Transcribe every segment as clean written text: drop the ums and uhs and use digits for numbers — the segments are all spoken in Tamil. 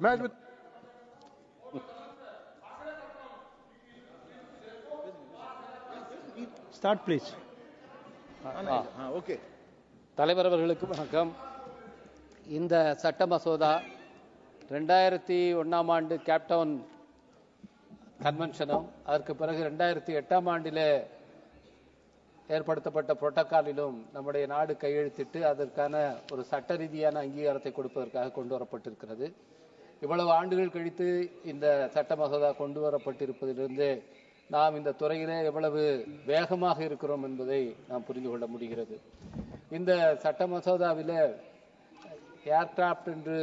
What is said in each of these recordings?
Management. Start, please. Okay. தலைவர் அவர்களுக்கு வணக்கம். இந்த சட்ட மசோதா 2001ஆம் ஆண்டு கேப்டவுன் கன்வென்ஷனும் அதற்கு பிறகு 2008ஆம் ஆண்டிலே ஏற்படுத்தப்பட்ட புரோட்டோகாலிலும் நம்முடைய நாடு கையெழுத்திட்டு அதற்கான ஒரு சட்ட ரீதியான அங்கீகாரத்தை கொடுப்பதற்காக கொண்டு வரப்பட்டிருக்கிறது. இவ்வளவு ஆண்டுகள் கழித்து இந்த சட்ட மசோதா கொண்டு வரப்பட்டிருப்பதிலிருந்து நாம் இந்த துறையிலே எவ்வளவு வேகமாக இருக்கிறோம் என்பதை நாம் புரிந்து கொள்ள முடிகிறது. இந்த சட்ட மசோதாவில் ஏர்கிராப்ட் என்று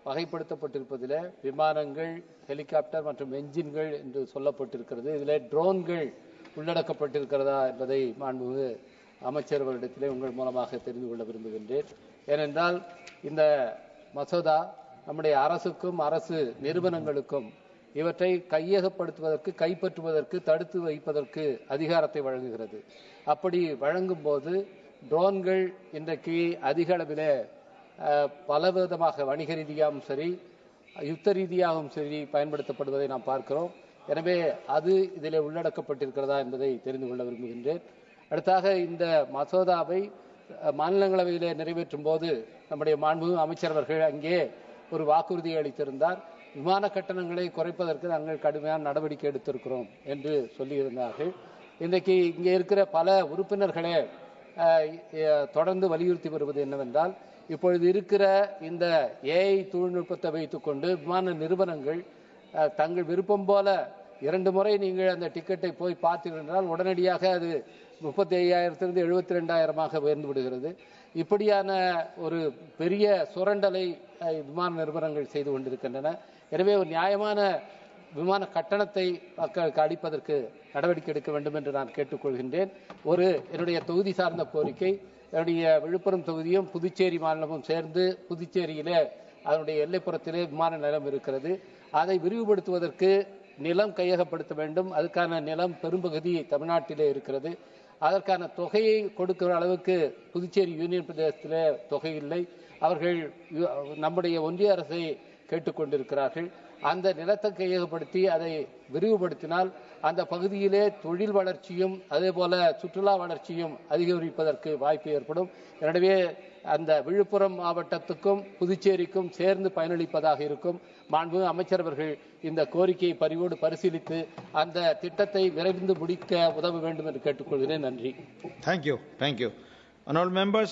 வகைப்படுத்தப்பட்டிருப்பதில் விமானங்கள், ஹெலிகாப்டர் மற்றும் என்ஜின்கள் என்று சொல்லப்பட்டிருக்கிறது. இதில் ட்ரோன்கள் உள்ளடக்கப்பட்டிருக்கிறதா என்பதை மாண்புமிகு அமைச்சர்களிடத்திலே உங்கள் மூலமாக தெரிந்து கொள்ள விரும்புகின்றேன். ஏனென்றால் இந்த மசோதா நம்முடைய அரசுக்கும் அரசு நிறுவனங்களுக்கும் இவற்றை கையகப்படுத்துவதற்கு, கைப்பற்றுவதற்கு, தடுத்து வைப்பதற்கு அதிகாரத்தை வழங்குகிறது. அப்படி வழங்கும் போது ட்ரோன்கள் இன்றைக்கு அதிக அளவில் பலவிதமாக வணிக ரீதியாகவும் சரி, யுத்த ரீதியாகவும் சரி பயன்படுத்தப்படுவதை நாம் பார்க்கிறோம். எனவே அது இதில் உள்ளடக்கப்பட்டிருக்கிறதா என்பதை தெரிந்து கொள்ள விரும்புகின்றேன். அடுத்தாக இந்த மசோதாவை மாநிலங்களவையிலே நிறைவேற்றும் போது நம்முடைய மாண்புமிகு அமைச்சர் அவர்கள் அங்கே ஒரு வாக்குறுதியை அளித்திருந்தார். விமான கட்டணங்களை குறைப்பதற்கு நாங்கள் கடுமையான நடவடிக்கை எடுத்திருக்கிறோம் என்று சொல்லியிருந்தார்கள். இன்றைக்கு இங்கே இருக்கிற பல உறுப்பினர்களே தொடர்ந்து வலியுறுத்தி வருவது என்னவென்றால், இப்பொழுது இருக்கிற இந்த ஏஐ தொழில்நுட்பத்தை வைத்துக்கொண்டு விமான நிறுவனங்கள் தங்கள் விருப்பம் போல 2 முறை நீங்கள் அந்த டிக்கெட்டை போய் பார்த்தீர்கள் என்றால் உடனடியாக அது 35,000 72,000 உயர்ந்து விடுகிறது. இப்படியான ஒரு பெரிய சுரண்டலை விமான நிறுவனங்கள் செய்து கொண்டிருக்கின்றன. எனவே ஒரு நியாயமான விமான கட்டணத்தை மக்களுக்கு அளிப்பதற்கு நடவடிக்கை எடுக்க வேண்டும் என்று நான் கேட்டுக்கொள்கின்றேன். என்னுடைய தொகுதி சார்ந்த கோரிக்கை, என்னுடைய விழுப்புரம் தொகுதியும் புதுச்சேரி மாநிலமும் சேர்ந்து புதுச்சேரியிலே அதனுடைய எல்லைப்புறத்திலே விமான நிலையம் இருக்கிறது. அதை விரிவுபடுத்துவதற்கு நிலம் கையகப்படுத்த வேண்டும். அதுக்கான நிலம் பெரும்பகுதி தமிழ்நாட்டிலே இருக்கிறது. அதற்கான தொகையை கொடுக்கிற அளவுக்கு புதுச்சேரி யூனியன் பிரதேசத்திலே தொகை இல்லை. அவர்கள் நம்முடைய ஒன்றிய அரசை கேட்டுக்கொண்டிருக்கிறார்கள். அந்த நிலத்தை கையகப்படுத்தி அதை விரிவுபடுத்தினால் அந்த பகுதியிலே தொழில் வளர்ச்சியும் அதே போல சுற்றுலா வளர்ச்சியும் அதிகரிப்பதற்கு வாய்ப்பு ஏற்படும். எனவே அந்த விழுப்புரம் மாவட்டத்துக்கும் புதுச்சேரிக்கும் சேர்ந்து பயனளிப்பதாக இருக்கும். மாண்புமிகு அமைச்சர் அவர்கள் இந்த கோரிக்கையை பரிவோடு பரிசீலித்து அந்த திட்டத்தை விரைந்து முடிக்க உதவ வேண்டும் என்று கேட்டுக்கொள்கிறேன். நன்றி. Thank you. Honourable members,